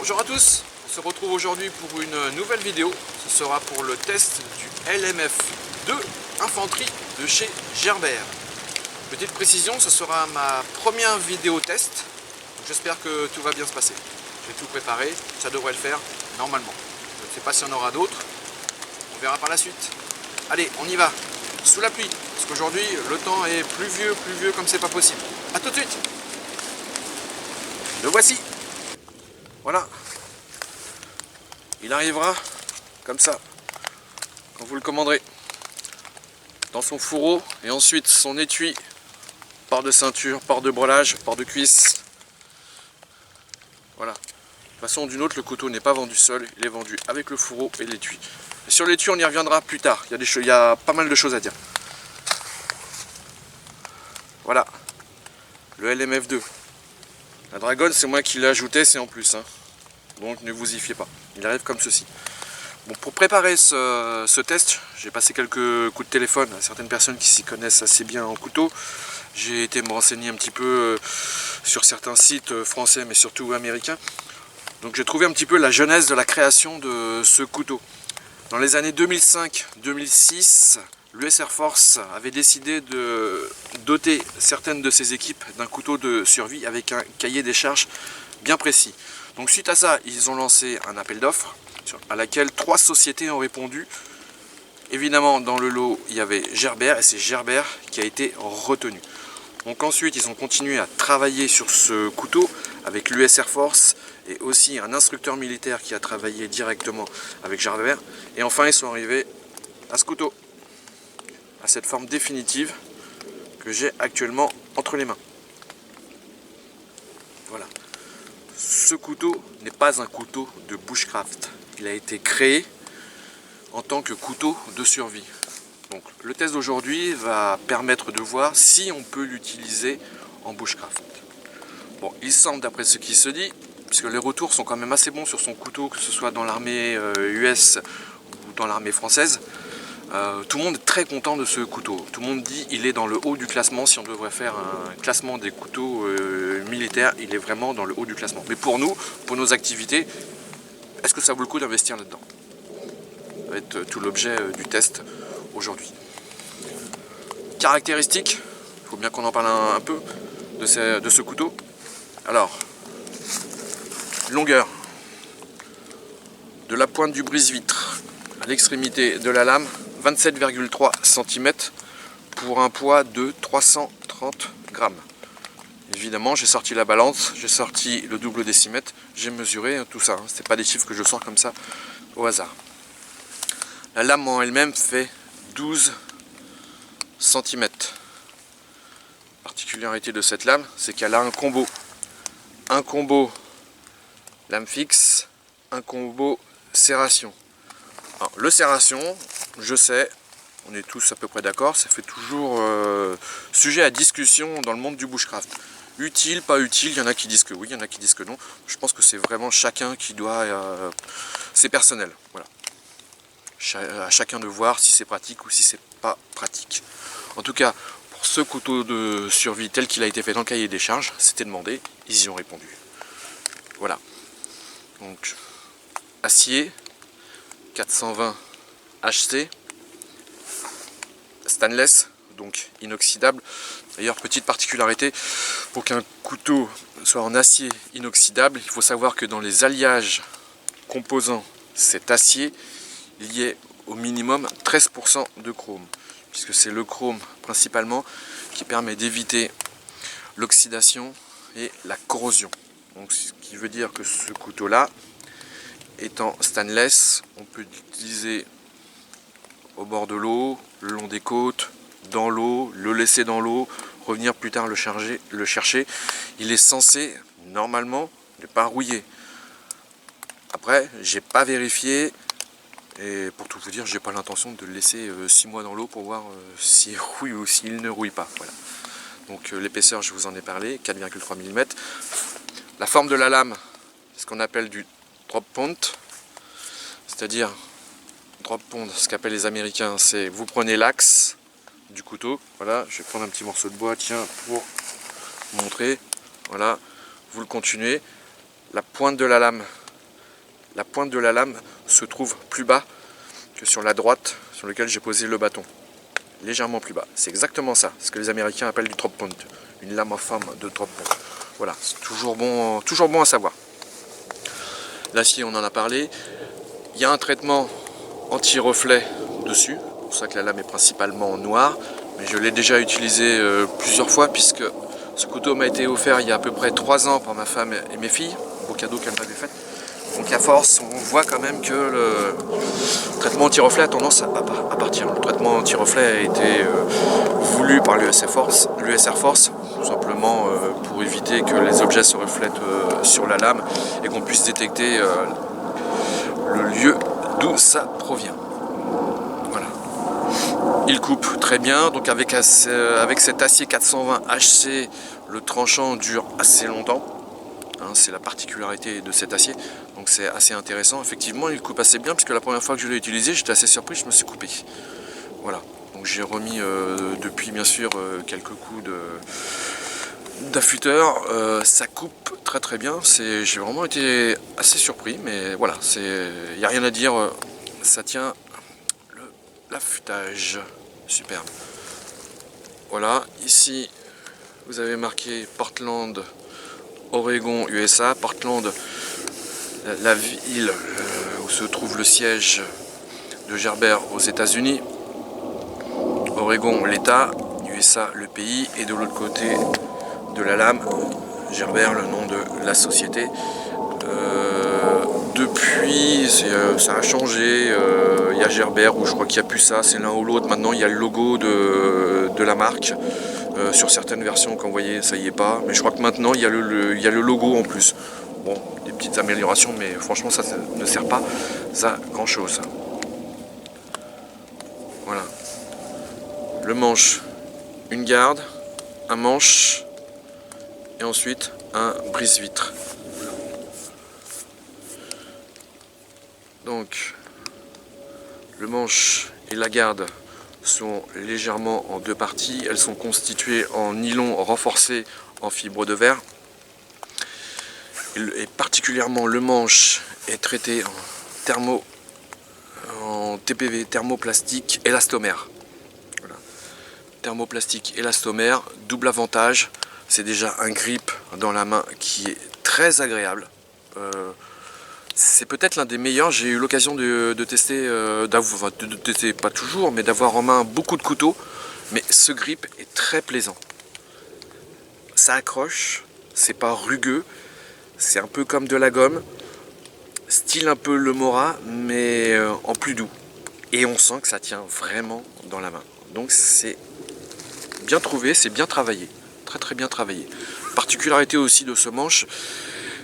Bonjour à tous, on se retrouve aujourd'hui pour une nouvelle vidéo. Ce sera pour le test du LMF2 Infanterie de chez Gerbert. Petite précision, ce sera ma première vidéo test. J'espère que tout va bien se passer. J'ai tout préparé, ça devrait le faire normalement. Je ne sais pas s'il y en aura d'autres, on verra par la suite. Allez, on y va, sous la pluie, parce qu'aujourd'hui le temps est pluvieux comme c'est pas possible. A tout de suite. Le voici. Voilà, il arrivera comme ça, quand vous le commanderez, dans son fourreau, et ensuite son étui, port de ceinture, port de brelage, port de cuisse. Voilà. De façon ou d'une autre, le couteau n'est pas vendu seul, il est vendu avec le fourreau et l'étui. Et sur l'étui, on y reviendra plus tard, il y a pas mal de choses à dire. Voilà, le LMF2. La Dragon, c'est moi qui l'ai ajouté, c'est en plus, hein. Donc ne vous y fiez pas, il arrive comme ceci. Bon, pour préparer ce test, j'ai passé quelques coups de téléphone à certaines personnes qui s'y connaissent assez bien en couteau. J'ai été me renseigner un petit peu sur certains sites français mais surtout américains. Donc j'ai trouvé un petit peu la genèse de la création de ce couteau. Dans les années 2005-2006, l'US Air Force avait décidé de doter certaines de ses équipes d'un couteau de survie avec un cahier des charges bien précis. Donc suite à ça, ils ont lancé un appel d'offres à laquelle 3 sociétés ont répondu. Évidemment, dans le lot, il y avait Gerbert et c'est Gerbert qui a été retenu. Donc ensuite, ils ont continué à travailler sur ce couteau avec l'US Air Force et aussi un instructeur militaire qui a travaillé directement avec Gerbert. Et enfin, ils sont arrivés à ce couteau, à cette forme définitive que j'ai actuellement entre les mains. Voilà. Ce couteau n'est pas un couteau de bushcraft. Il a été créé en tant que couteau de survie. Donc le test d'aujourd'hui va permettre de voir si on peut l'utiliser en bushcraft. Bon, il semble d'après ce qui se dit, puisque les retours sont quand même assez bons sur son couteau, que ce soit dans l'armée US ou dans l'armée française, tout le monde est très content de ce couteau. Tout le monde dit qu'il est dans le haut du classement. Si on devrait faire un classement des couteaux militaires, il est vraiment dans le haut du classement. Mais pour nous, pour nos activités, est-ce que ça vaut le coup d'investir là-dedans? Ça va être tout l'objet du test aujourd'hui. Caractéristiques, il faut bien qu'on en parle un peu de ce couteau. Alors, longueur de la pointe du brise-vitre à l'extrémité de la lame, 27,3 cm pour un poids de 330 grammes. Évidemment, j'ai sorti la balance, j'ai sorti le double décimètre, j'ai mesuré tout ça. C'est pas des chiffres que je sors comme ça au hasard. La lame en elle-même fait 12 cm. Particularité de cette lame, c'est qu'elle a un combo. Un combo lame fixe, un combo serration. Alors, le serration, je sais, on est tous à peu près d'accord, ça fait toujours sujet à discussion dans le monde du bushcraft. Utile, pas utile, il y en a qui disent que oui, il y en a qui disent que non. Je pense que c'est vraiment chacun qui doit... c'est personnel, voilà. À chacun de voir si c'est pratique ou si c'est pas pratique. En tout cas, pour ce couteau de survie tel qu'il a été fait dans le cahier des charges, c'était demandé, ils y ont répondu. Voilà. Donc, acier, 420 HC, stainless, donc inoxydable. D'ailleurs, petite particularité, pour qu'un couteau soit en acier inoxydable, il faut savoir que dans les alliages composant cet acier, il y ait au minimum 13% de chrome, puisque c'est le chrome principalement qui permet d'éviter l'oxydation et la corrosion. Donc, ce qui veut dire que ce couteau-là, étant stainless, on peut l'utiliser au bord de l'eau, le long des côtes, dans l'eau, le laisser dans l'eau, revenir plus tard le chercher. Il est censé, normalement, ne pas rouiller. Après, j'ai pas vérifié, et pour tout vous dire, j'ai pas l'intention de le laisser 6 mois dans l'eau pour voir s'il rouille ou s'il ne rouille pas. Voilà. Donc l'épaisseur, je vous en ai parlé, 4,3 mm. La forme de la lame, c'est ce qu'on appelle du drop point, c'est-à-dire drop point, ce qu'appellent les Américains, c'est vous prenez l'axe du couteau, voilà, je vais prendre un petit morceau de bois, tiens, pour vous montrer, voilà, vous le continuez, la pointe de la lame la pointe de la lame se trouve plus bas que sur la droite sur laquelle j'ai posé le bâton. Légèrement plus bas. C'est exactement ça, ce que les Américains appellent du drop point. Une lame en forme de drop point. Voilà, c'est toujours bon à savoir. L'acier, on en a parlé. Il y a un traitement anti-reflet dessus. C'est pour ça que la lame est principalement noire. Mais je l'ai déjà utilisé plusieurs fois puisque ce couteau m'a été offert il y a à peu près 3 ans par ma femme et mes filles. Un beau cadeau qu'elle m'avait fait. Donc à force, on voit quand même que le traitement anti-reflet a tendance à partir. Le traitement anti-reflet a été voulu par l'US Air Force, tout simplement pour éviter que les objets se reflètent sur la lame et qu'on puisse détecter le lieu d'où ça provient. Voilà. Il coupe très bien, donc avec cet acier 420 HC, le tranchant dure assez longtemps. Hein, c'est la particularité de cet acier, donc c'est assez intéressant. Effectivement, il coupe assez bien, puisque la première fois que je l'ai utilisé, j'étais assez surpris, je me suis coupé. Voilà, donc j'ai remis depuis bien sûr quelques coups d'affûteur. Ça coupe très très bien, j'ai vraiment été assez surpris, mais voilà, il n'y a rien à dire, ça tient l'affûtage, superbe. Voilà, ici vous avez marqué Portland, Oregon, USA. Portland, la ville où se trouve le siège de Gerber aux États-Unis. Oregon, l'État. USA, le pays. Et de l'autre côté de la lame, Gerber, le nom de la société. Depuis, ça a changé. Il y a Gerber, où je crois qu'il n'y a plus ça. C'est l'un ou l'autre. Maintenant, il y a le logo de la marque. Sur certaines versions, quand vous voyez, ça y est pas. Mais je crois que maintenant, il y a le logo en plus. Bon, des petites améliorations, mais franchement, ça ne sert pas à grand chose. Voilà. Le manche, une garde, un manche, et ensuite un brise-vitre. Donc, le manche et la garde sont légèrement en 2 parties. Elles sont constituées en nylon renforcé en fibre de verre. Et particulièrement le manche est traité en TPV, thermoplastique élastomère. Voilà. Thermoplastique élastomère, double avantage. C'est déjà un grip dans la main qui est très agréable. C'est peut-être l'un des meilleurs. J'ai eu l'occasion de tester, de tester pas toujours, mais d'avoir en main beaucoup de couteaux. Mais ce grip est très plaisant. Ça accroche, c'est pas rugueux, c'est un peu comme de la gomme, style un peu le Mora, mais en plus doux. Et on sent que ça tient vraiment dans la main. Donc c'est bien trouvé, c'est bien travaillé, très très bien travaillé. Particularité aussi de ce manche,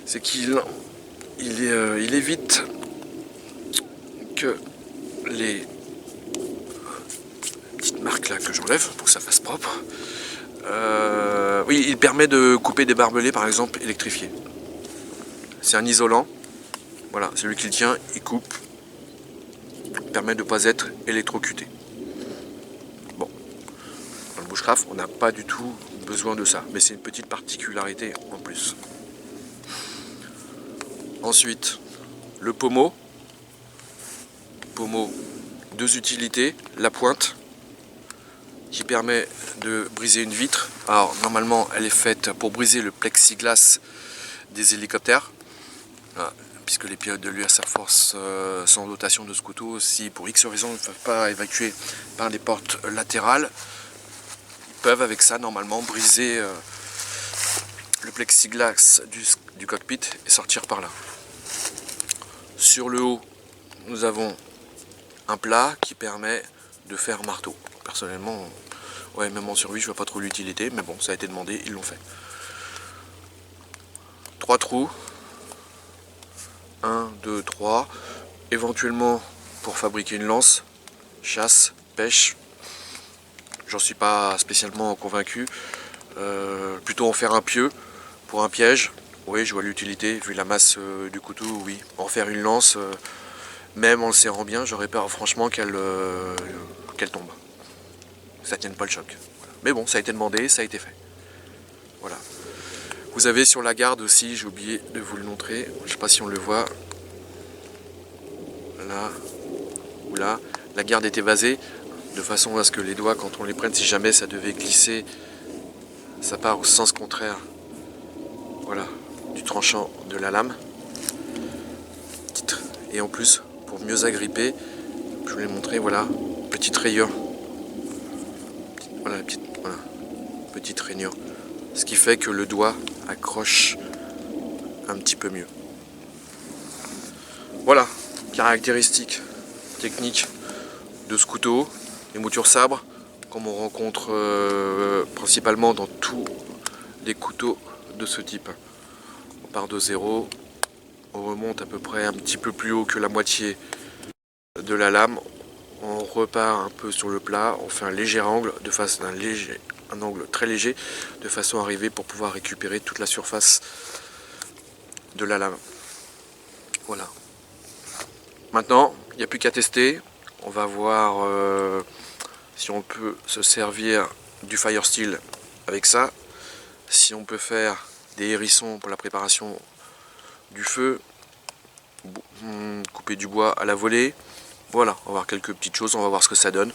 c'est qu'il évite que les petites marques là que j'enlève pour que ça fasse propre. Oui, il permet de couper des barbelés par exemple électrifiés. C'est un isolant. Voilà, celui qui le tient, il coupe. Il permet de ne pas être électrocuté. Bon, dans le bushcraft, on n'a pas du tout besoin de ça, mais c'est une petite particularité en plus. Ensuite, le pommeau. Pommeau, 2 utilités. La pointe, qui permet de briser une vitre. Alors, normalement, elle est faite pour briser le plexiglas des hélicoptères. Voilà, puisque les pilotes de l'US Air Force sont en dotation de ce couteau. Si pour X raison, ils ne peuvent pas évacuer par les portes latérales, ils peuvent avec ça, normalement, briser le plexiglas du cockpit et sortir par là. Sur le haut, nous avons un plat qui permet de faire marteau. Personnellement, ouais, même en survie, je vois pas trop l'utilité, mais bon, ça a été demandé, ils l'ont fait. 3 trous. 1, 2, 3. Éventuellement pour fabriquer une lance, chasse, pêche. J'en suis pas spécialement convaincu. Plutôt en faire un pieu pour un piège. Oui, je vois l'utilité, vu la masse du couteau, oui. En faire une lance, même en le serrant bien, j'aurais peur franchement qu'elle tombe. Que ça tienne pas le choc. Voilà. Mais bon, ça a été demandé, ça a été fait. Voilà. Vous avez sur la garde aussi, j'ai oublié de vous le montrer, je sais pas si on le voit. là, ou là. La garde est évasée, de façon à ce que les doigts, quand on les prenne, si jamais ça devait glisser, ça part au sens contraire, voilà, du tranchant de la lame. Et en plus, pour mieux agripper, je vous l'ai montré, voilà, petite rayure. Voilà, petite rainure. Ce qui fait que le doigt accroche un petit peu mieux. Voilà, caractéristiques techniques de ce couteau, les moutures sabres, comme on rencontre principalement dans tous les couteaux de ce type. On part de zéro, on remonte à peu près un petit peu plus haut que la moitié de la lame, on repart un peu sur le plat, on fait un léger angle, de façon un angle très léger, de façon à arriver pour pouvoir récupérer toute la surface de la lame. Voilà. Maintenant, il n'y a plus qu'à tester. On va voir si on peut se servir du Fire Steel avec ça, si on peut faire des hérissons pour la préparation du feu, couper du bois à la volée. Voilà, on va voir quelques petites choses, on va voir ce que ça donne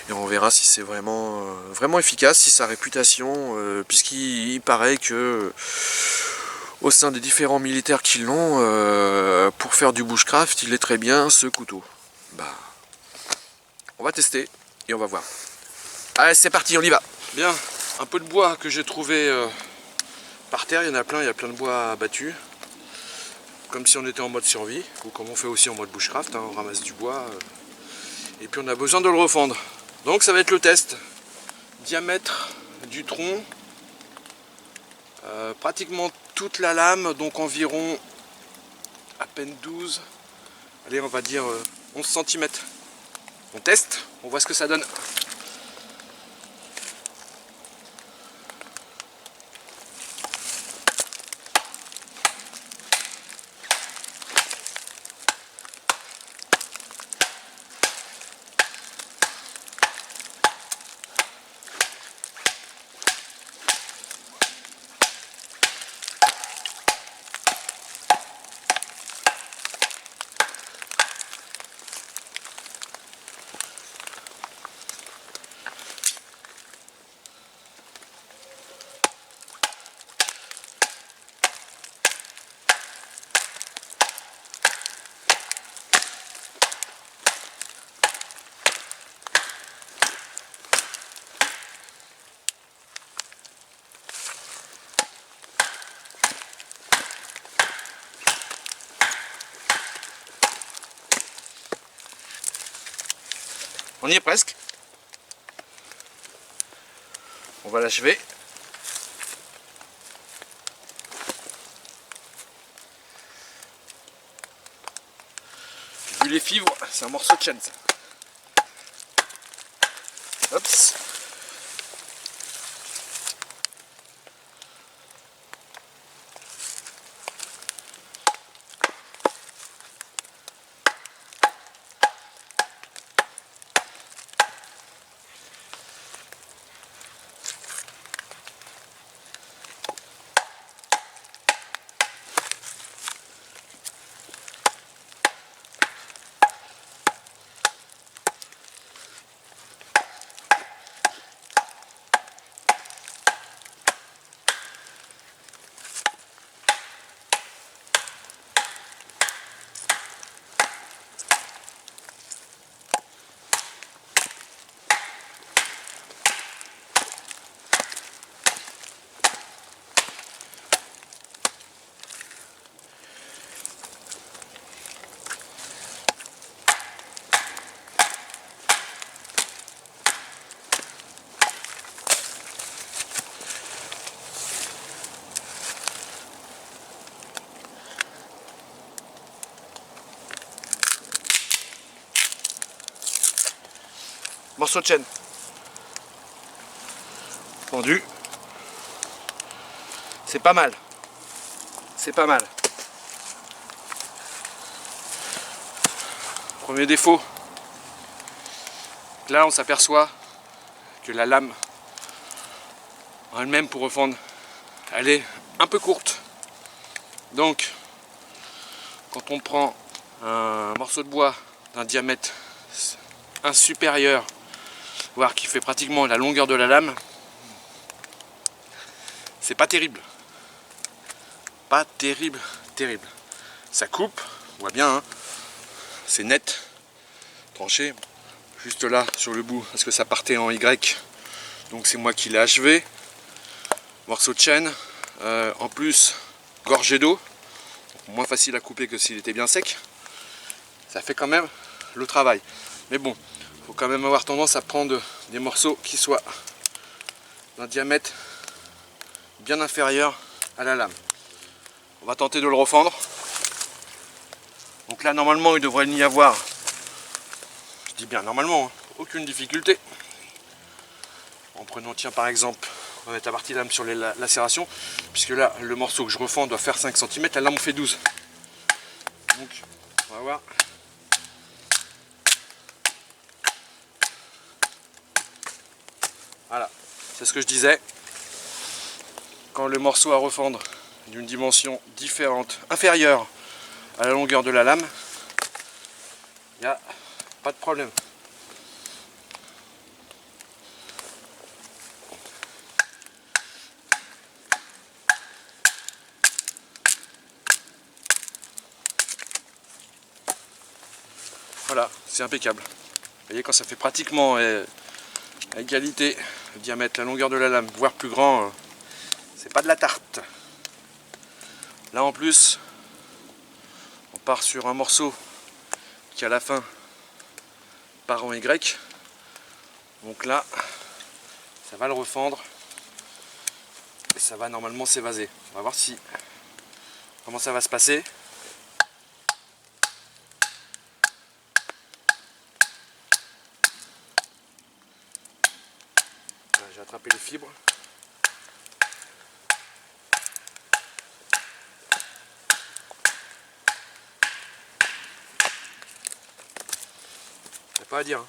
et on verra si c'est vraiment, vraiment efficace, si sa réputation, puisqu'il paraît que au sein des différents militaires qui l'ont, pour faire du bushcraft, il est très bien ce couteau. Bah, on va tester et on va voir. Allez, c'est parti, on y va. Bien, un peu de bois que j'ai trouvé par terre, il y en a plein, il y a plein de bois abattu. Comme si on était en mode survie, ou comme on fait aussi en mode bushcraft, hein, on ramasse du bois, et puis on a besoin de le refendre. Donc ça va être le test. Diamètre du tronc, pratiquement toute la lame, donc environ à peine 12, allez on va dire 11 cm. On teste, on voit ce que ça donne. On y est presque. On va l'achever. Vu les fibres, c'est un morceau de chaîne ça. Hops. Morceau de chaîne. Pendu. C'est pas mal. C'est pas mal. Premier défaut. Là on s'aperçoit que la lame en elle-même pour refendre, elle est un peu courte. Donc quand on prend un morceau de bois d'un diamètre supérieur, voire qui fait pratiquement la longueur de la lame, c'est pas terrible. Pas terrible, terrible. Ça coupe, on voit bien, hein. C'est net, tranché. Juste là, sur le bout, parce que ça partait en Y. Donc c'est moi qui l'ai achevé. Morceau de chaîne. En plus, gorgé d'eau. Moins facile à couper que s'il était bien sec. Ça fait quand même le travail. Mais bon, il faut quand même avoir tendance à prendre des morceaux qui soient d'un diamètre bien inférieur à la lame. On va tenter de le refendre. Donc là, normalement, il devrait n'y avoir, je dis bien normalement, hein, aucune difficulté. En prenant, tiens, par exemple, on va mettre la partie lame sur les lacérations, puisque là, le morceau que je refends doit faire 5 cm, la lame fait 12. Donc, on va voir. Voilà, c'est ce que je disais. Quand le morceau à refendre d'une dimension différente, inférieure à la longueur de la lame, il n'y a pas de problème. Voilà, c'est impeccable. Vous voyez, quand ça fait pratiquement à égalité le diamètre, la longueur de la lame, voire plus grand, c'est pas de la tarte. Là en plus, on part sur un morceau qui à la fin part en Y. Donc là, ça va le refendre et ça va normalement s'évaser. On va voir comment ça va se passer. J'ai attrapé les fibres. Il n'y a pas à dire, hein.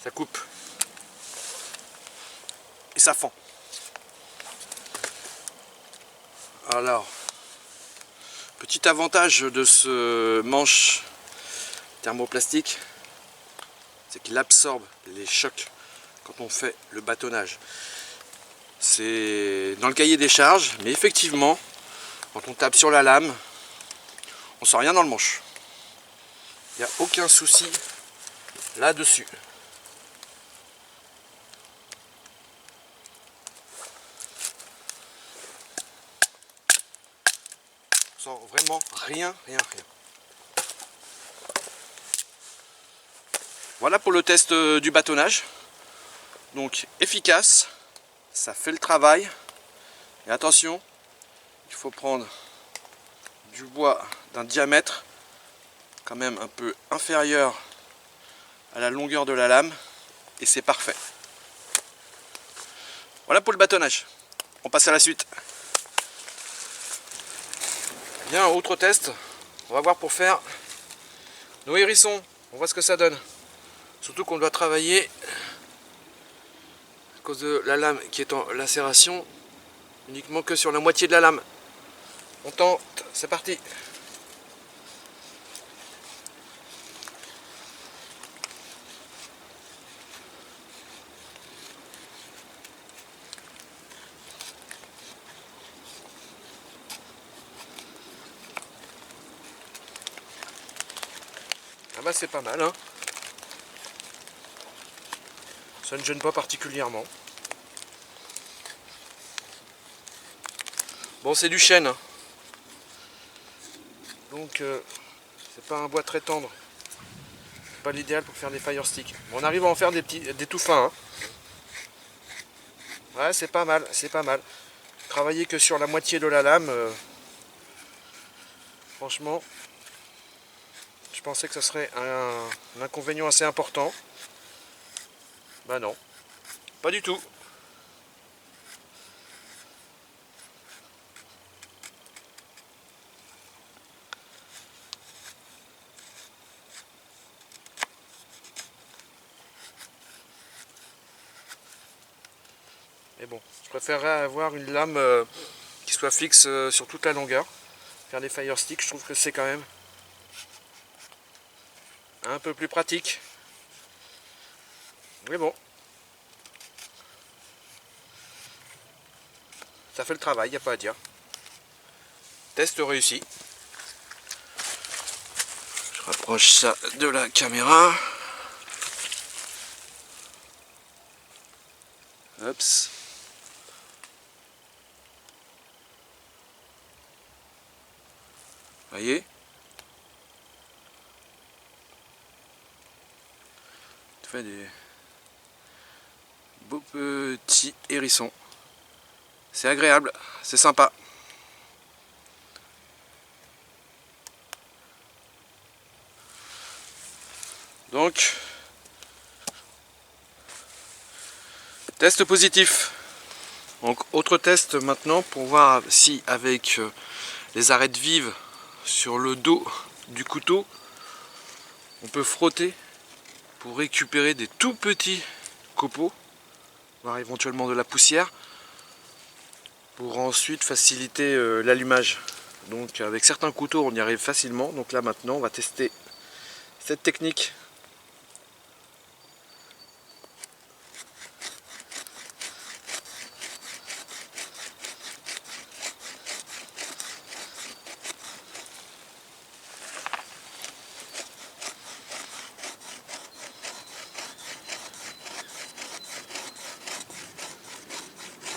Ça coupe et ça fend. Alors, petit avantage de ce manche thermoplastique, c'est qu'il absorbe les chocs quand on fait le bâtonnage. C'est dans le cahier des charges, mais effectivement, quand on tape sur la lame, on sent rien dans le manche. Il n'y a aucun souci là-dessus. On sent vraiment rien. Voilà pour le test du bâtonnage. Donc efficace, ça fait le travail. Et attention, il faut prendre du bois d'un diamètre quand même un peu inférieur à la longueur de la lame et c'est parfait. Voilà pour le bâtonnage. On passe à la suite. Bien, autre test. On va voir pour faire nos hérissons. On voit ce que ça donne. Surtout qu'on doit travailler à cause de la lame qui est en lacération uniquement que sur la moitié de la lame. On tente, c'est parti. Ah bah c'est pas mal, hein. Ça ne gêne pas particulièrement. Bon, c'est du chêne, hein. Donc c'est pas un bois très tendre. C'est pas l'idéal pour faire des fire sticks. Bon, on arrive à en faire des tout fins, hein. Ouais, c'est pas mal, c'est pas mal. Travailler que sur la moitié de la lame, franchement, je pensais que ça serait un inconvénient assez important. Bah non, pas du tout. Mais bon, je préférerais avoir une lame qui soit fixe sur toute la longueur. Faire des fire sticks, je trouve que c'est quand même un peu plus pratique. Mais bon, ça fait le travail, il n'y a pas à dire. Test réussi. Je rapproche ça de la caméra. Hops. Voyez, ça fait des beaux petits hérissons. C'est agréable, c'est sympa. Donc, test positif. Donc, autre test maintenant pour voir si avec les arêtes vives sur le dos du couteau, on peut frotter pour récupérer des tout petits copeaux, voire éventuellement de la poussière, pour ensuite faciliter l'allumage. Donc avec certains couteaux on y arrive facilement, donc là maintenant on va tester cette technique.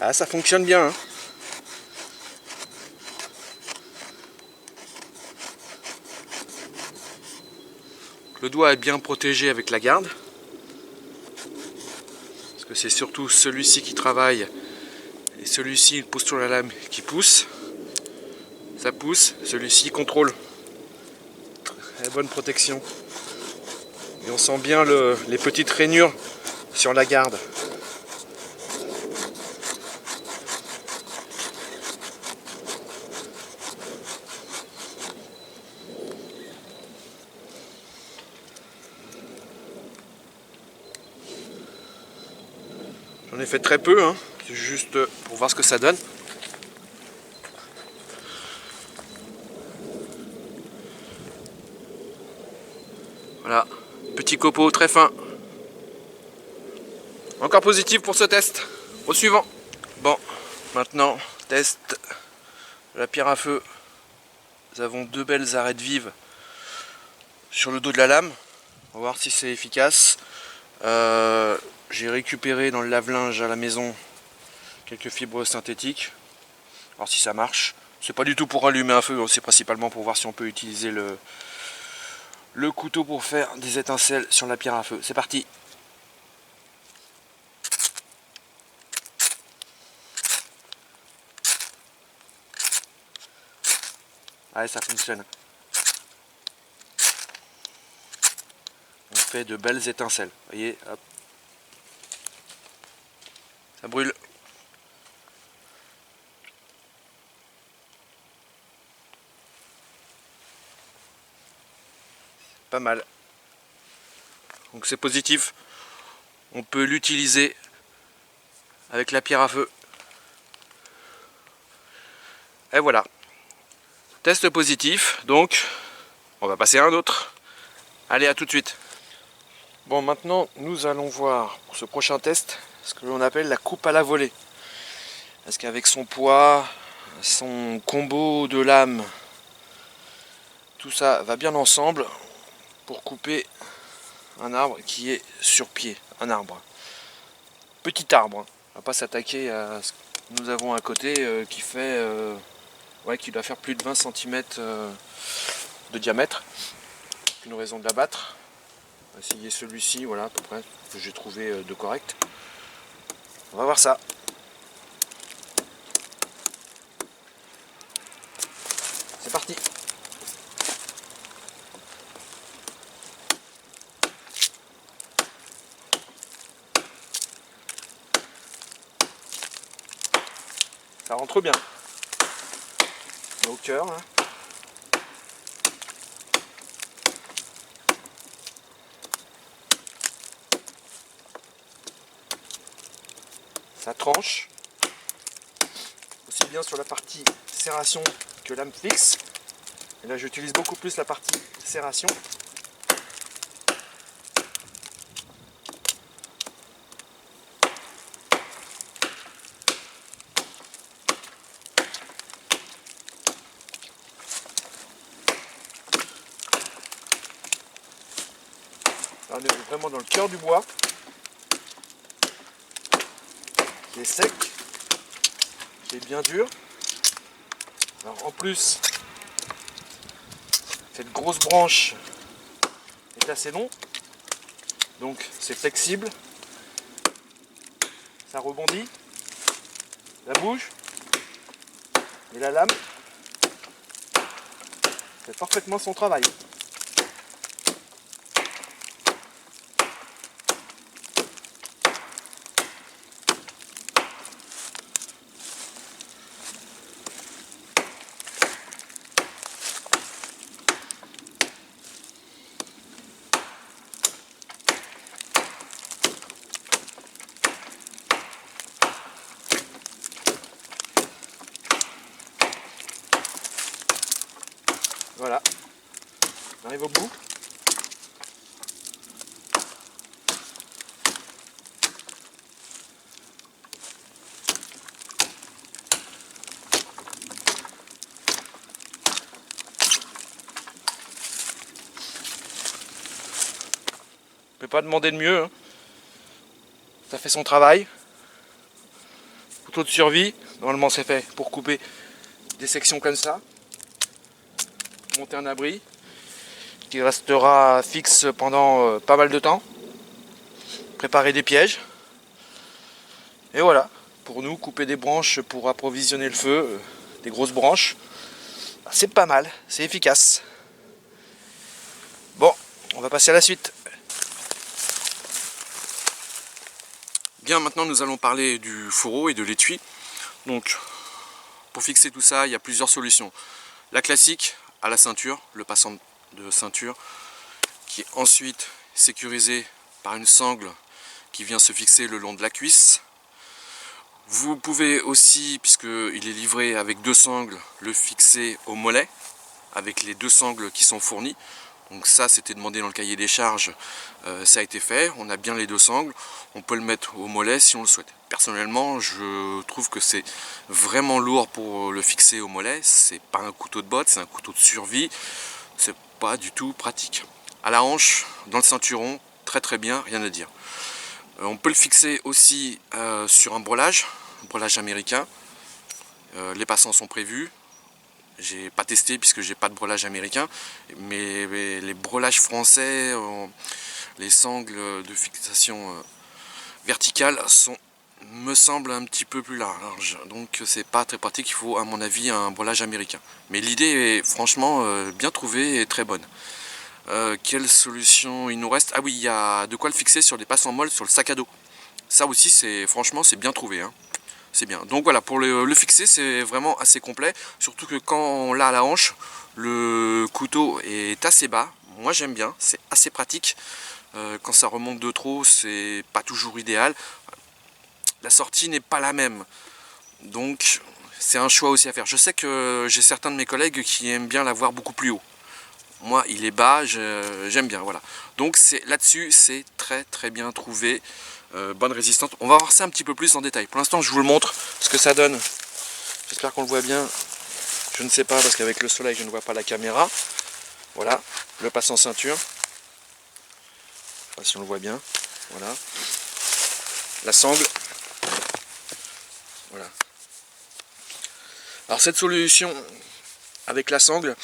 Ah, ça fonctionne bien, hein. Le doigt est bien protégé avec la garde, parce que c'est surtout celui-ci qui travaille, et celui-ci il pousse sur la lame qui pousse. Ça pousse, celui-ci contrôle. Très bonne protection. Et on sent bien les petites rainures sur la garde. J'en ai fait très peu, hein. C'est juste pour voir ce que ça donne. Voilà, petit copeau très fin. Encore positif pour ce test. Au suivant. Bon, maintenant, test de la pierre à feu. Nous avons deux belles arêtes vives sur le dos de la lame. On va voir si c'est efficace. J'ai récupéré dans le lave-linge à la maison quelques fibres synthétiques. voir si ça marche. C'est pas du tout pour allumer un feu, c'est principalement pour voir si on peut utiliser le couteau pour faire des étincelles sur la pierre à feu. C'est parti. Allez, ça fonctionne. On fait de belles étincelles. Vous voyez, hop. Ça brûle. Pas mal. Donc c'est positif. On peut l'utiliser avec la pierre à feu. Et voilà. Test positif. Donc, on va passer à un autre. Allez, à tout de suite. Bon, maintenant, nous allons voir pour ce prochain test ce que l'on appelle la coupe à la volée. Parce qu'avec son poids, son combo de lames, tout ça va bien ensemble pour couper un arbre qui est sur pied. Un arbre. Petit arbre. On va pas s'attaquer à ce que nous avons à côté qui fait... qui doit faire plus de 20 cm de diamètre. Aucune raison de l'abattre. On va essayer celui-ci, voilà, à peu près, que j'ai trouvé de correct. On va voir ça. C'est parti. Ça rentre bien. Au cœur, hein. Ça tranche aussi bien sur la partie serration que lame fixe. Et là j'utilise beaucoup plus la partie serration. on est vraiment dans le cœur du bois, qui est sec, qui est bien dur. Alors en plus, cette grosse branche est assez long, donc c'est flexible, ça rebondit, ça bouge, et la lame fait parfaitement son travail. Voilà, on arrive au bout. On peut pas demander de mieux, hein. Ça fait son travail. Couteau de survie, normalement c'est fait pour couper des sections comme ça. Monter un abri qui restera fixe pendant pas mal de temps. Préparer des pièges. Et voilà, pour nous couper des branches pour approvisionner le feu, des grosses branches, c'est pas mal, c'est efficace. Bon, on va passer à la suite. Bien, maintenant nous allons parler du fourreau et de l'étui. Donc, pour fixer tout ça, il y a plusieurs solutions. La classique, à la ceinture, le passant de ceinture, qui est ensuite sécurisé par une sangle qui vient se fixer le long de la cuisse. Vous pouvez aussi, puisqu'il est livré avec 2 sangles, le fixer au mollet, avec les 2 sangles qui sont fournies. Donc ça, c'était demandé dans le cahier des charges, ça a été fait, on a bien les 2 sangles, on peut le mettre au mollet si on le souhaite. Personnellement, je trouve que c'est vraiment lourd pour le fixer au mollet, c'est pas un couteau de botte, c'est un couteau de survie, c'est pas du tout pratique. À la hanche, dans le ceinturon, très bien, rien à dire. On peut le fixer aussi sur un brelage américain, les passants sont prévus. J'ai pas testé puisque j'ai pas de brelage américain, mais les brelages français, les sangles de fixation verticale me semblent un petit peu plus larges, donc c'est pas très pratique. Il faut à mon avis un brelage américain, mais l'idée est franchement bien trouvée et très bonne. Quelle solution il nous reste? Ah oui, il y a de quoi le fixer sur des passants molles sur le sac à dos. Ça aussi, franchement c'est bien trouvé, hein. C'est bien. Donc voilà, pour le fixer, c'est vraiment assez complet. Surtout que quand on l'a à la hanche, le couteau est assez bas. Moi j'aime bien, c'est assez pratique. Quand ça remonte de trop, c'est pas toujours idéal. La sortie n'est pas la même. Donc c'est un choix aussi à faire. Je sais que j'ai certains de mes collègues qui aiment bien l'avoir beaucoup plus haut. Moi il est bas, j'aime bien, voilà. Donc là-dessus, c'est très bien trouvé. Bonne résistance. On va voir ça un petit peu plus en détail. Pour l'instant, je vous le montre ce que ça donne. J'espère qu'on le voit bien. Je ne sais pas parce qu'avec le soleil, je ne vois pas la caméra. Voilà, le passant ceinture. Je sais pas si on le voit bien. Voilà. La sangle. Voilà. Alors cette solution avec la sangle,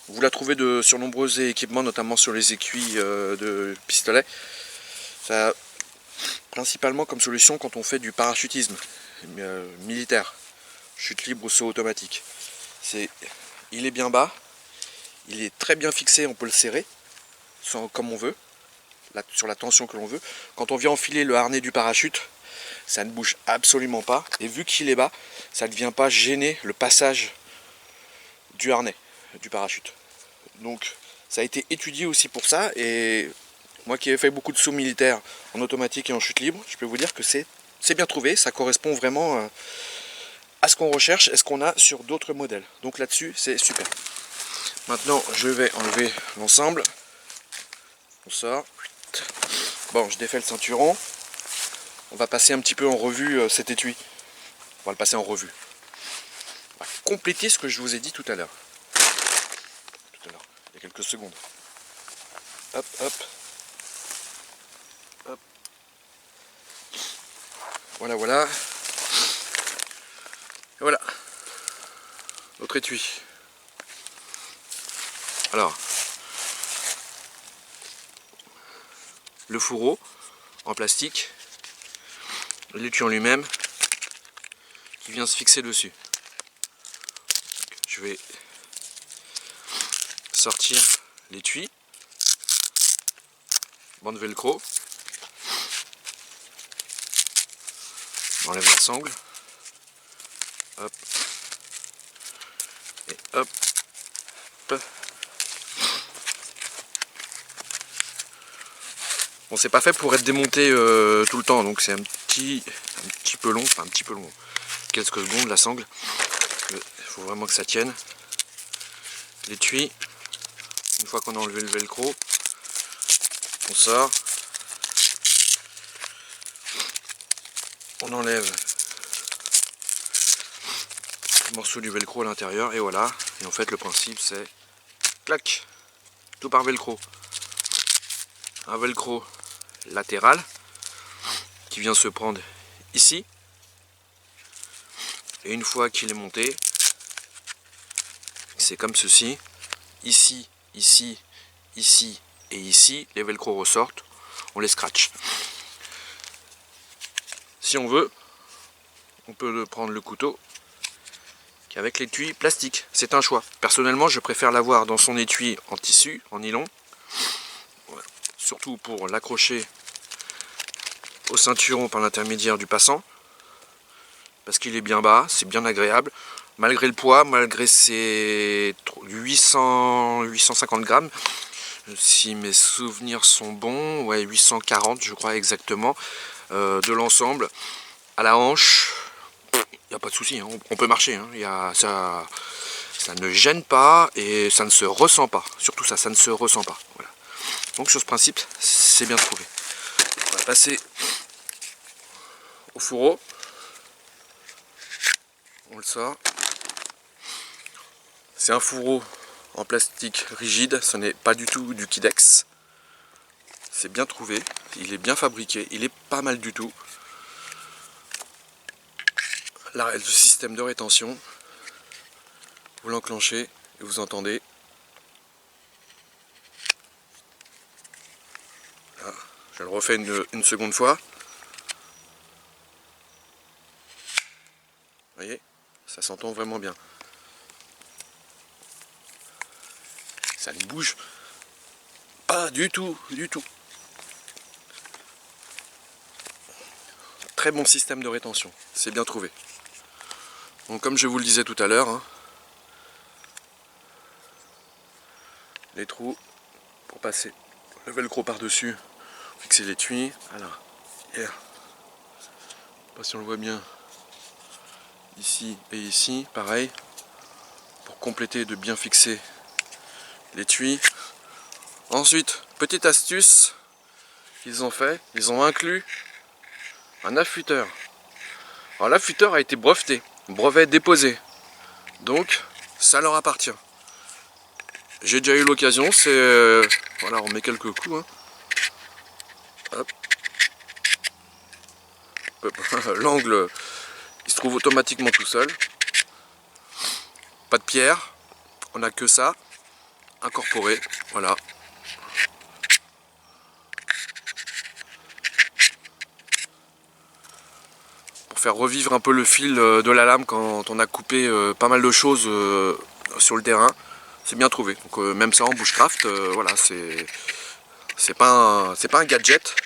vous la trouvez sur nombreux équipements, notamment sur les écuis de pistolet. Ça, principalement comme solution quand on fait du parachutisme militaire, chute libre ou saut automatique. Il est bien bas, il est très bien fixé, on peut le serrer comme on veut, sur la tension que l'on veut. Quand on vient enfiler le harnais du parachute, ça ne bouge absolument pas, et vu qu'il est bas, ça ne vient pas gêner le passage du harnais du parachute. Donc ça a été étudié aussi pour ça, et moi qui ai fait beaucoup de sauts militaires en automatique et en chute libre, je peux vous dire que c'est bien trouvé, ça correspond vraiment à ce qu'on recherche et ce qu'on a sur d'autres modèles. Donc là-dessus, c'est super. Maintenant, je vais enlever l'ensemble. On sort. Bon, je défais le ceinturon. On va passer un petit peu en revue cet étui. On va le passer en revue. On va compléter ce que je vous ai dit tout à l'heure. Il y a quelques secondes. Hop, hop. Voilà, voilà. Et voilà. Notre étui. Alors, le fourreau en plastique, l'étui en lui-même qui vient se fixer dessus. Je vais sortir l'étui, bande velcro, on enlève la sangle, hop, et hop, bon, c'est pas fait pour être démonté tout le temps, donc c'est un petit peu long, enfin un petit peu long, quelques secondes la sangle, il faut vraiment que ça tienne. L'étui, une fois qu'on a enlevé le velcro, on sort, on enlève le morceau du velcro à l'intérieur et voilà. Et en fait le principe c'est clac, tout par velcro. Un velcro latéral qui vient se prendre ici. Et une fois qu'il est monté, c'est comme ceci. Ici, ici, ici et ici, les velcro ressortent, on les scratch. Si on veut, on peut prendre le couteau avec l'étui plastique, c'est un choix. Personnellement, je préfère l'avoir dans son étui en tissu, en nylon, voilà. Surtout pour l'accrocher au ceinturon par l'intermédiaire du passant, parce qu'il est bien bas, c'est bien agréable, malgré le poids, malgré ses 850 grammes, si mes souvenirs sont bons, ouais, 840 je crois exactement, de l'ensemble, à la hanche. Il n'y a pas de souci, hein. On peut marcher, hein. Ça ne gêne pas et ça ne se ressent pas. Surtout ça ne se ressent pas. Voilà. Donc sur ce principe, c'est bien trouvé. On va passer au fourreau. On le sort. C'est un fourreau en plastique rigide, ce n'est pas du tout du Kydex. C'est bien trouvé, il est bien fabriqué, il est pas mal du tout. Là, le système de rétention, vous l'enclenchez et vous entendez. Là, je le refais une seconde fois. Vous voyez, ça s'entend vraiment bien. Ça ne bouge pas du tout, du tout. Très bon système de rétention, c'est bien trouvé. Donc comme je vous le disais tout à l'heure, hein, les trous pour passer le velcro par-dessus, fixer l'étui, voilà. Et, pas si on le voit bien, ici et ici, pareil, pour compléter de bien fixer l'étui. Ensuite, petite astuce qu'ils ont fait, ils ont inclus un affûteur. Alors l'affûteur a été breveté, brevet déposé, donc ça leur appartient. J'ai déjà eu l'occasion, c'est... voilà, on met quelques coups. Hein. Hop. L'angle, il se trouve automatiquement tout seul. Pas de pierre, on n'a que ça, incorporé, voilà. Pour faire revivre un peu le fil de la lame quand on a coupé pas mal de choses sur le terrain. C'est bien trouvé. Donc même ça en bushcraft, voilà, c'est pas un gadget.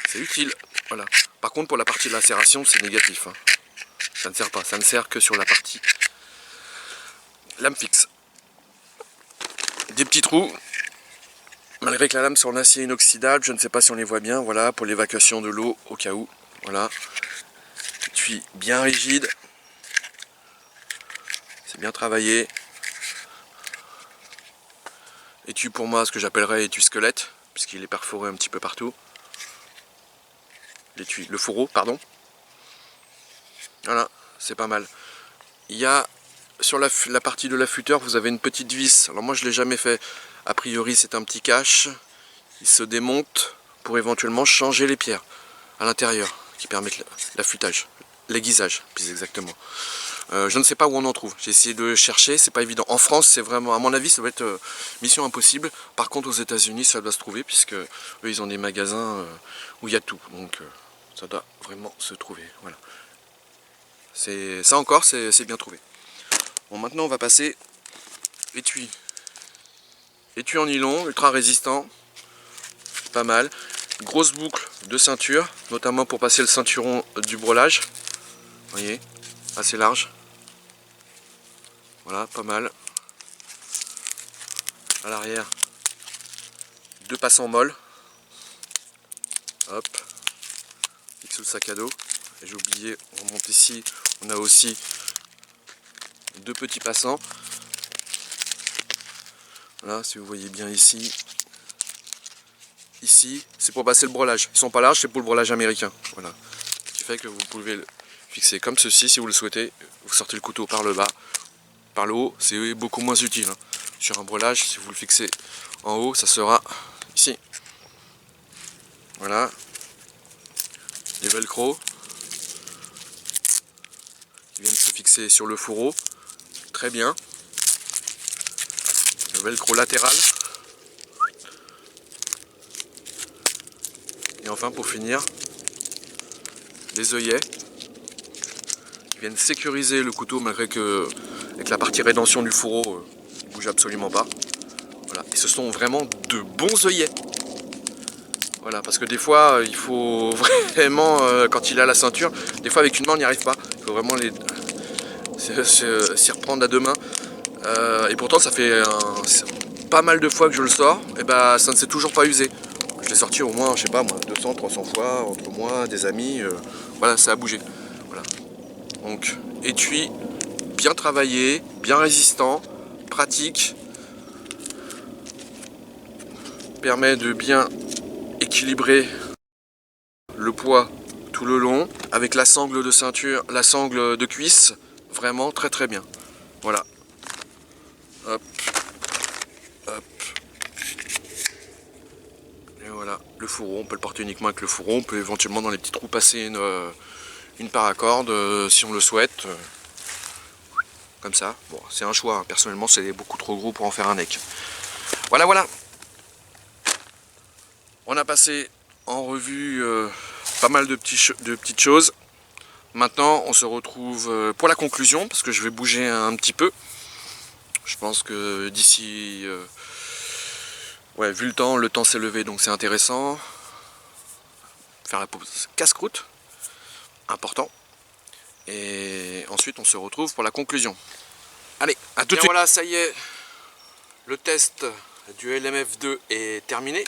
C'est utile. Voilà. Par contre pour la partie de lacération c'est négatif. Hein. Ça ne sert pas. Ça ne sert que sur la partie lame fixe. Des petits trous. Malgré que la lame soit en acier inoxydable, je ne sais pas si on les voit bien. Voilà, pour l'évacuation de l'eau au cas où. Voilà. Étui bien rigide. C'est bien travaillé. Étui pour moi, ce que j'appellerais étui squelette, puisqu'il est perforé un petit peu partout. L'étui, le fourreau, pardon. Voilà, c'est pas mal. Il y a sur la partie de l'affûteur, vous avez une petite vis. Alors moi je l'ai jamais fait. A priori c'est un petit cache. Il se démonte pour éventuellement changer les pierres. à l'intérieur qui permettent l'affûtage, l'aiguisage plus exactement. Je ne sais pas où on en trouve, j'ai essayé de chercher, c'est pas évident. En France c'est vraiment, à mon avis ça doit être mission impossible. Par contre aux États-Unis ça doit se trouver, puisque eux ils ont des magasins où il y a tout, donc ça doit vraiment se trouver. Voilà, ça encore c'est bien trouvé. Bon, maintenant on va passer étui en nylon ultra résistant, pas mal. Grosse boucle de ceinture, notamment pour passer le ceinturon du brelage. Vous voyez, assez large. Voilà, pas mal. À l'arrière, 2 passants molles. Hop, sous le sac à dos. Et j'ai oublié, on remonte ici, on a aussi 2 petits passants. Voilà, si vous voyez bien ici. Ici, c'est pour passer le brelage. Ils sont pas larges, c'est pour le brelage américain. Voilà. Ce qui fait que vous pouvez le fixer comme ceci si vous le souhaitez. Vous sortez le couteau par le bas. Par le haut, c'est beaucoup moins utile. Sur un brelage, si vous le fixez en haut, ça sera ici. Voilà. Les velcro qui viennent se fixer sur le fourreau. Très bien. Le velcro latéral. Et enfin, pour finir, les œillets qui viennent sécuriser le couteau, malgré que avec la partie rétention du fourreau, il ne bouge absolument pas. Voilà. Et ce sont vraiment de bons œillets. Voilà, parce que des fois, il faut vraiment, quand il a la ceinture, des fois avec une main on n'y arrive pas. Il faut vraiment s'y reprendre à 2 mains. Et pourtant, ça fait pas mal de fois que je le sors, et bah ça ne s'est toujours pas usé. Je l'ai sorti au moins, je sais pas moi, 200, 300 fois, entre moi, des amis, voilà, ça a bougé. Voilà. Donc, étui bien travaillé, bien résistant, pratique, permet de bien équilibrer le poids tout le long, avec la sangle de ceinture, la sangle de cuisse, vraiment très très bien. Voilà. Hop, hop. Et voilà, le fourreau, on peut le porter uniquement avec le fourreau, on peut éventuellement dans les petits trous passer une paracorde si on le souhaite. Comme ça, bon, c'est un choix, personnellement c'est beaucoup trop gros pour en faire un neck. Voilà, voilà. On a passé en revue pas mal de petites choses. Maintenant, on se retrouve pour la conclusion, parce que je vais bouger un petit peu. Je pense que d'ici... ouais, vu le temps s'est levé, donc c'est intéressant. Faire la pause casse-croûte, important. Et ensuite, on se retrouve pour la conclusion. Allez, à tout de suite. Voilà, ça y est, le test du LMF2 est terminé.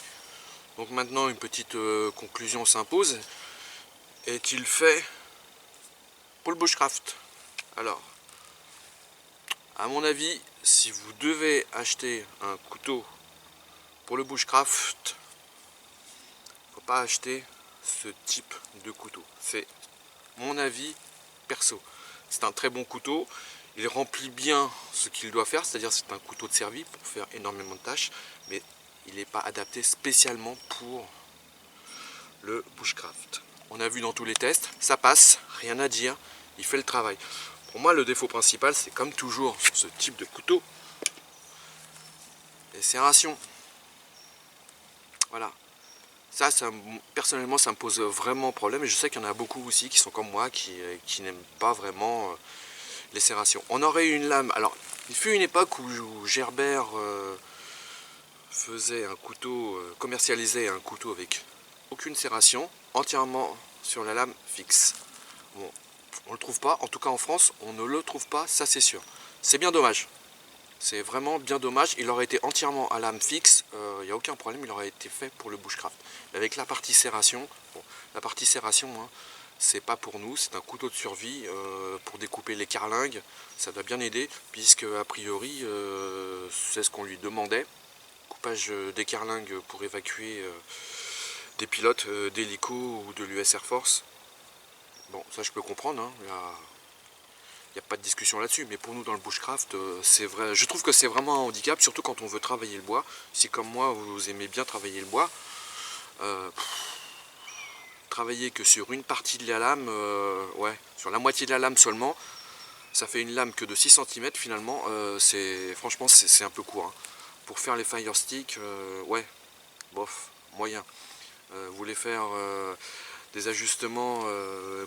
Donc maintenant, une petite conclusion s'impose. Est-il fait pour le bushcraft? Alors, à mon avis, si vous devez acheter un couteau pour le bushcraft, il ne faut pas acheter ce type de couteau. C'est mon avis perso. C'est un très bon couteau. Il remplit bien ce qu'il doit faire, c'est-à-dire c'est un couteau de service pour faire énormément de tâches, mais il n'est pas adapté spécialement pour le bushcraft. On a vu dans tous les tests, ça passe, rien à dire, il fait le travail. Pour moi, le défaut principal, c'est comme toujours sur ce type de couteau, les serrations. Voilà. Ça, personnellement, ça me pose vraiment problème, et je sais qu'il y en a beaucoup aussi qui sont comme moi, qui n'aiment pas vraiment les serrations. On aurait eu une lame, alors il fut une époque où Gerber faisait un couteau, commercialisait un couteau avec aucune serration, entièrement sur la lame fixe. Bon, on le trouve pas, en tout cas en France, on ne le trouve pas, ça c'est sûr. C'est bien dommage. C'est vraiment bien dommage. Il aurait été entièrement à lame fixe, il n'y a aucun problème, il aurait été fait pour le bushcraft. Avec la partie serration, bon, la partie serration, hein, c'est pas pour nous, c'est un couteau de survie pour découper les carlingues. Ça doit bien aider, puisque a priori, c'est ce qu'on lui demandait. Coupage des carlingues pour évacuer des pilotes d'hélico ou de l'US Air Force. Bon, ça je peux comprendre, hein, il n'y a pas de discussion là-dessus, mais pour nous dans le bushcraft, c'est vrai. Je trouve que c'est vraiment un handicap, surtout quand on veut travailler le bois. Si comme moi, vous aimez bien travailler le bois, travailler que sur une partie de la lame, ouais, sur la moitié de la lame seulement. Ça fait une lame que de 6 cm finalement, franchement c'est un peu court. Hein. Pour faire les fire sticks, ouais, bof, moyen. Vous voulez faire des ajustements,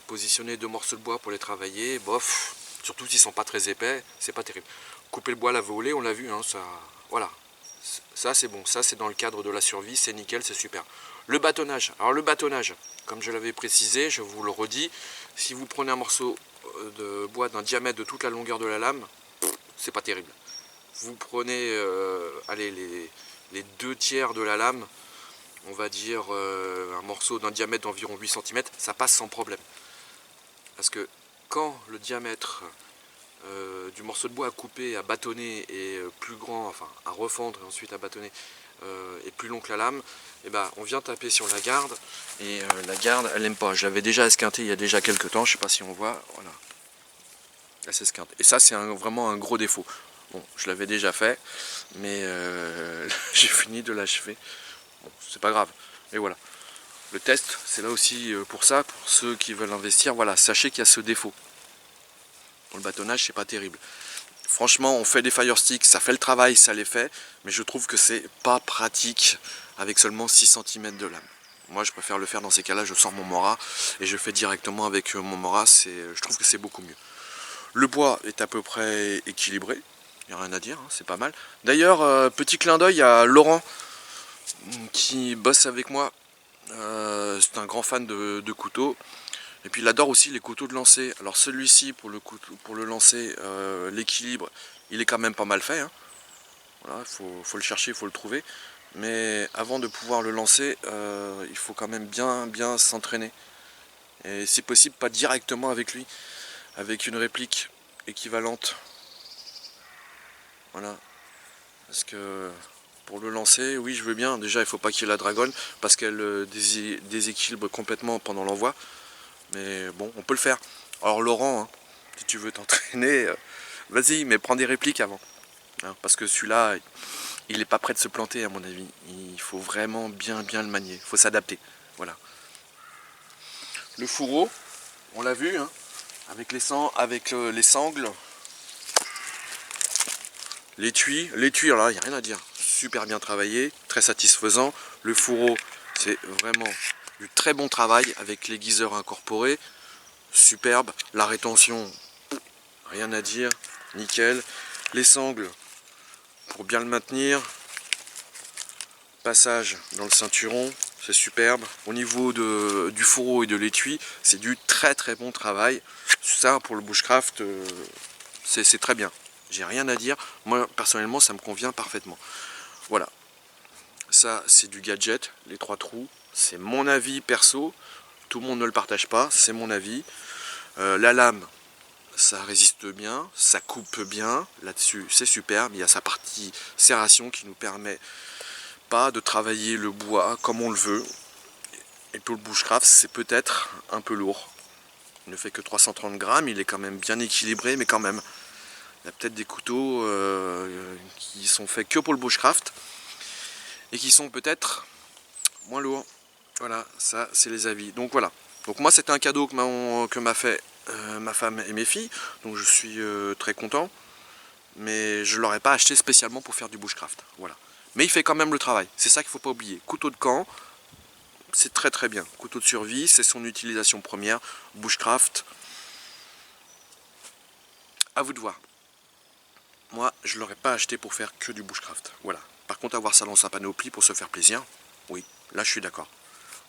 positionner 2 morceaux de bois pour les travailler, bof, surtout s'ils sont pas très épais, c'est pas terrible. Couper le bois à la volée, on l'a vu, hein, ça, voilà, ça c'est bon, ça c'est dans le cadre de la survie, c'est nickel, c'est super. Le bâtonnage, alors le bâtonnage, comme je l'avais précisé, je vous le redis, si vous prenez un morceau de bois d'un diamètre de toute la longueur de la lame, c'est pas terrible. Vous prenez allez, les 2/3 de la lame, on va dire un morceau d'un diamètre d'environ 8 cm, ça passe sans problème. Parce que quand le diamètre du morceau de bois à couper, à bâtonner est plus grand, enfin à refendre et ensuite à bâtonner, est plus long que la lame, et ben on vient taper sur la garde et la garde elle aime pas. Je l'avais déjà esquinté il y a déjà quelques temps, je sais pas si on voit, voilà. Elle s'esquinte. Et ça c'est vraiment un gros défaut. Bon, je l'avais déjà fait, mais j'ai fini de l'achever. Bon, c'est pas grave, mais voilà. Le test, c'est là aussi pour ça, pour ceux qui veulent investir, voilà, sachez qu'il y a ce défaut. Pour le bâtonnage, c'est pas terrible. Franchement, on fait des fire sticks, ça fait le travail, ça les fait, mais je trouve que c'est pas pratique avec seulement 6 cm de lame. Moi, je préfère le faire dans ces cas-là, je sors mon Mora et je fais directement avec mon Mora, je trouve que c'est beaucoup mieux. Le bois est à peu près équilibré, il n'y a rien à dire, hein, c'est pas mal. D'ailleurs, petit clin d'œil à Laurent qui bosse avec moi, c'est un grand fan de couteaux. Et puis il adore aussi les couteaux de lancer. Alors celui-ci pour le lancer, l'équilibre, il est quand même pas mal fait. Hein. Voilà, faut le chercher, il faut le trouver. Mais avant de pouvoir le lancer, il faut quand même bien s'entraîner. Et si possible, pas directement avec lui, avec une réplique équivalente. Voilà. Parce que pour le lancer, oui je veux bien. Déjà il faut pas qu'il y ait la dragonne, parce qu'elle déséquilibre complètement pendant l'envoi. Mais bon, on peut le faire. Alors Laurent, hein, si tu veux t'entraîner, vas-y, mais prends des répliques avant. Hein, parce que celui-là, il n'est pas prêt de se planter à mon avis. Il faut vraiment bien le manier. Il faut s'adapter. Voilà. Le fourreau, on l'a vu, hein, avec les sangles. L'étui, alors là, il n'y a rien à dire. Super bien travaillé, très satisfaisant. Le fourreau, c'est vraiment du très bon travail avec l'aiguiseur incorporé. Superbe, la rétention, rien à dire, nickel. Les sangles, pour bien le maintenir. Passage dans le ceinturon, c'est superbe. Au niveau du fourreau et de l'étui, c'est du très bon travail. Ça, pour le bushcraft, c'est très bien. J'ai rien à dire. Moi, personnellement, ça me convient parfaitement. Voilà. Ça, c'est du gadget, les 3 trous. C'est mon avis perso. Tout le monde ne le partage pas, c'est mon avis. La lame, ça résiste bien, ça coupe bien, là-dessus c'est superbe, il y a sa partie serration qui nous permet pas de travailler le bois comme on le veut. Et pour le bushcraft, c'est peut-être un peu lourd. Il ne fait que 330 grammes, il est quand même bien équilibré, mais quand même. Il y a peut-être des couteaux qui sont faits que pour le bushcraft et qui sont peut-être moins lourds. Voilà, ça c'est les avis. Donc voilà. Donc moi c'était un cadeau que m'a fait ma femme et mes filles, donc je suis très content, mais je ne l'aurais pas acheté spécialement pour faire du bushcraft, voilà. Mais il fait quand même le travail, c'est ça qu'il ne faut pas oublier. Couteau de camp, c'est très bien. Couteau de survie, c'est son utilisation première. Bushcraft, à vous de voir. Moi, je ne l'aurais pas acheté pour faire que du bushcraft, voilà. Par contre, avoir ça dans sa panoplie pour se faire plaisir, oui, là je suis d'accord.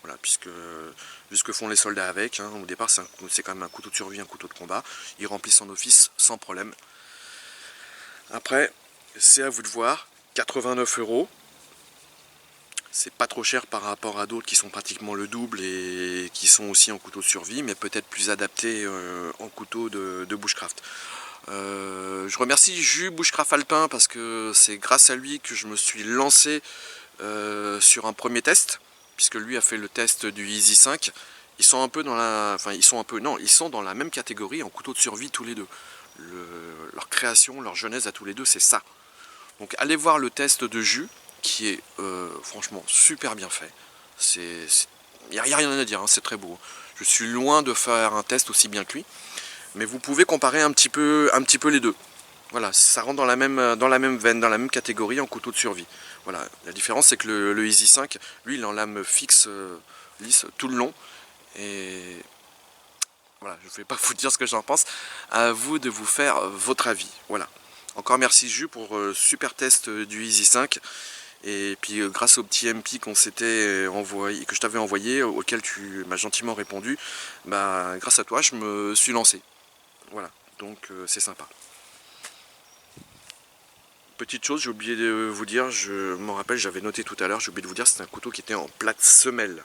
Voilà, puisque vu ce que font les soldats avec, hein, au départ c'est quand même un couteau de survie, un couteau de combat, ils remplissent son office sans problème. Après, c'est à vous de voir, 89 €, c'est pas trop cher par rapport à d'autres qui sont pratiquement le double et qui sont aussi en couteau de survie, mais peut-être plus adaptés en couteau de bushcraft. Je remercie Jus Bushcraft Alpin parce que c'est grâce à lui que je me suis lancé sur un premier test, puisque lui a fait le test du Easy 5. Ils sont un peu dans la... Enfin, ils sont dans la même catégorie en couteau de survie tous les deux. Leur création, leur genèse à tous les deux, c'est ça. Donc allez voir le test de Jus, qui est franchement super bien fait. il n'y a rien à dire, hein, c'est très beau. Je suis loin de faire un test aussi bien que lui, mais vous pouvez comparer un petit peu les deux. Voilà, ça rentre dans la même veine, dans la même catégorie en couteau de survie. Voilà, la différence c'est que le Easy 5, lui il est en lame fixe, lisse, tout le long. Et voilà, je ne vais pas vous dire ce que j'en pense, à vous de vous faire votre avis. Voilà. Encore merci Jus pour super test du Easy 5. Et puis grâce au petit MP qu'on s'était envoyé, que je t'avais envoyé, auquel tu m'as gentiment répondu, bah grâce à toi je me suis lancé. Voilà, donc c'est sympa. Petite chose, j'ai oublié de vous dire, je m'en rappelle, j'avais noté tout à l'heure, j'ai oublié de vous dire, c'est un couteau qui était en plate semelle.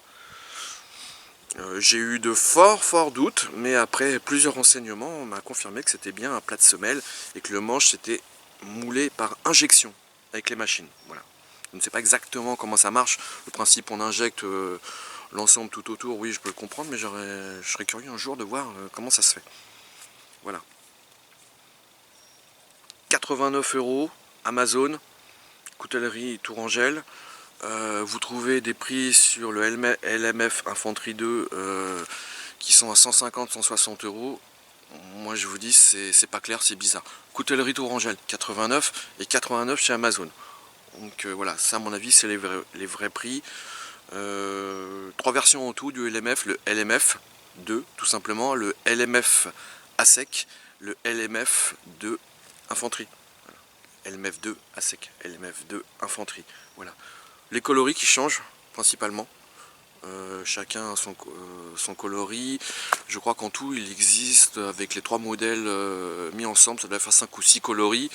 J'ai eu de forts doutes, mais après plusieurs renseignements, on m'a confirmé que c'était bien un plat de semelle et que le manche s'était moulé par injection avec les machines. Voilà. Je ne sais pas exactement comment ça marche. Le principe, on injecte l'ensemble tout autour, oui, je peux le comprendre, mais je serais curieux un jour de voir comment ça se fait. Voilà. 89 €, Amazon, coutellerie Tourangelle. Vous trouvez des prix sur le LMF Infanterie 2 qui sont à 150-160 €. Moi je vous dis, c'est pas clair, c'est bizarre. Coutellerie Tourangelle, 89 et 89 chez Amazon. Donc voilà, ça à mon avis c'est les vrais prix. 3 versions en tout du LMF, le LMF 2 tout simplement, le LMF à sec, le LMF 2 Infanterie. Voilà. LMF 2 à sec, LMF 2 Infanterie. Voilà. Les coloris qui changent principalement, chacun a son coloris. Je crois qu'en tout il existe avec les 3 modèles mis ensemble, ça doit faire 5 ou 6 coloris,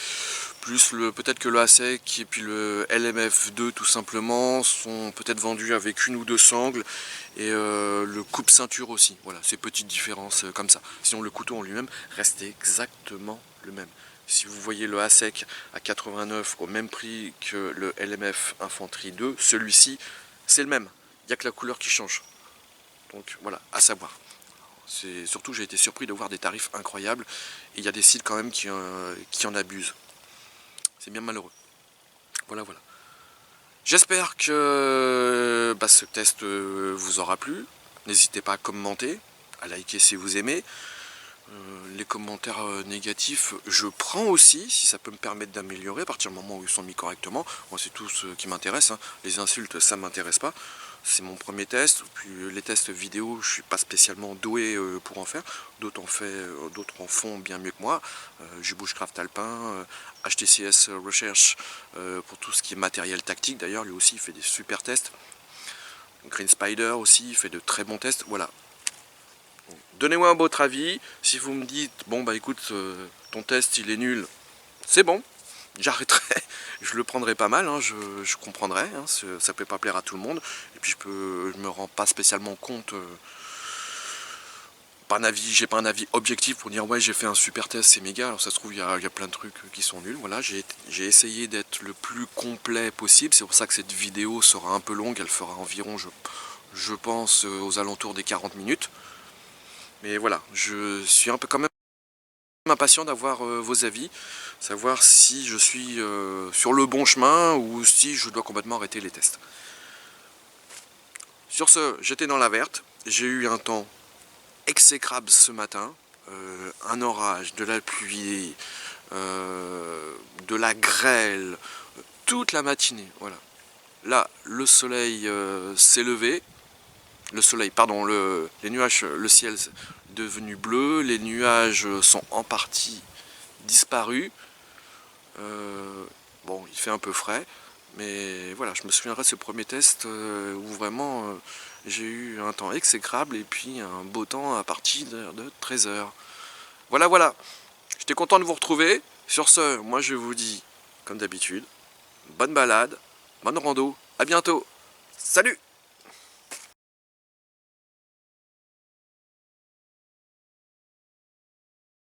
plus peut-être que le ASEC et puis le LMF2 tout simplement sont peut-être vendus avec 1 ou 2 sangles et le coupe-ceinture aussi. Voilà, ces petites différences comme ça. Sinon le couteau en lui-même reste exactement le même. Si vous voyez le ASEC à 89 au même prix que le LMF Infanterie 2, celui-ci c'est le même. Il n'y a que la couleur qui change. Donc voilà, à savoir. Surtout j'ai été surpris de voir des tarifs incroyables. Et il y a des sites quand même qui en abusent. C'est bien malheureux. Voilà. J'espère que ce test vous aura plu. N'hésitez pas à commenter, à liker si vous aimez. Les commentaires négatifs, je prends aussi, si ça peut me permettre d'améliorer à partir du moment où ils sont mis correctement. Moi, c'est tout ce qui m'intéresse. Hein. Les insultes, ça ne m'intéresse pas. C'est mon premier test. Puis les tests vidéo, je ne suis pas spécialement doué pour en faire. D'autres en font bien mieux que moi. J'ai Bushcraft Alpin, HTCS Recherche pour tout ce qui est matériel tactique. D'ailleurs, lui aussi, il fait des super tests. Green Spider aussi, il fait de très bons tests. Voilà. Donnez-moi votre avis. Si vous me dites, bon bah écoute, ton test il est nul, c'est bon, j'arrêterai, je le prendrai pas mal, hein, je comprendrai, hein, ça peut pas plaire à tout le monde, et puis je me rends pas spécialement compte, j'ai pas un avis objectif pour dire ouais j'ai fait un super test, c'est méga, alors ça se trouve il y a plein de trucs qui sont nuls, voilà, j'ai essayé d'être le plus complet possible, c'est pour ça que cette vidéo sera un peu longue, elle fera environ, je pense, aux alentours des 40 minutes. Mais voilà, je suis un peu quand même impatient d'avoir vos avis, savoir si je suis sur le bon chemin ou si je dois complètement arrêter les tests. Sur ce, j'étais dans la verte, j'ai eu un temps exécrable ce matin, un orage, de la pluie, de la grêle, toute la matinée, voilà. Là, le soleil s'est levé. Le soleil, pardon, les nuages, le ciel est devenu bleu, les nuages sont en partie disparus. Bon, il fait un peu frais, mais voilà, je me souviendrai de ce premier test où vraiment j'ai eu un temps exécrable et puis un beau temps à partir de 13 h. Voilà, j'étais content de vous retrouver. Sur ce, moi je vous dis, comme d'habitude, bonne balade, bonne rando, à bientôt, salut!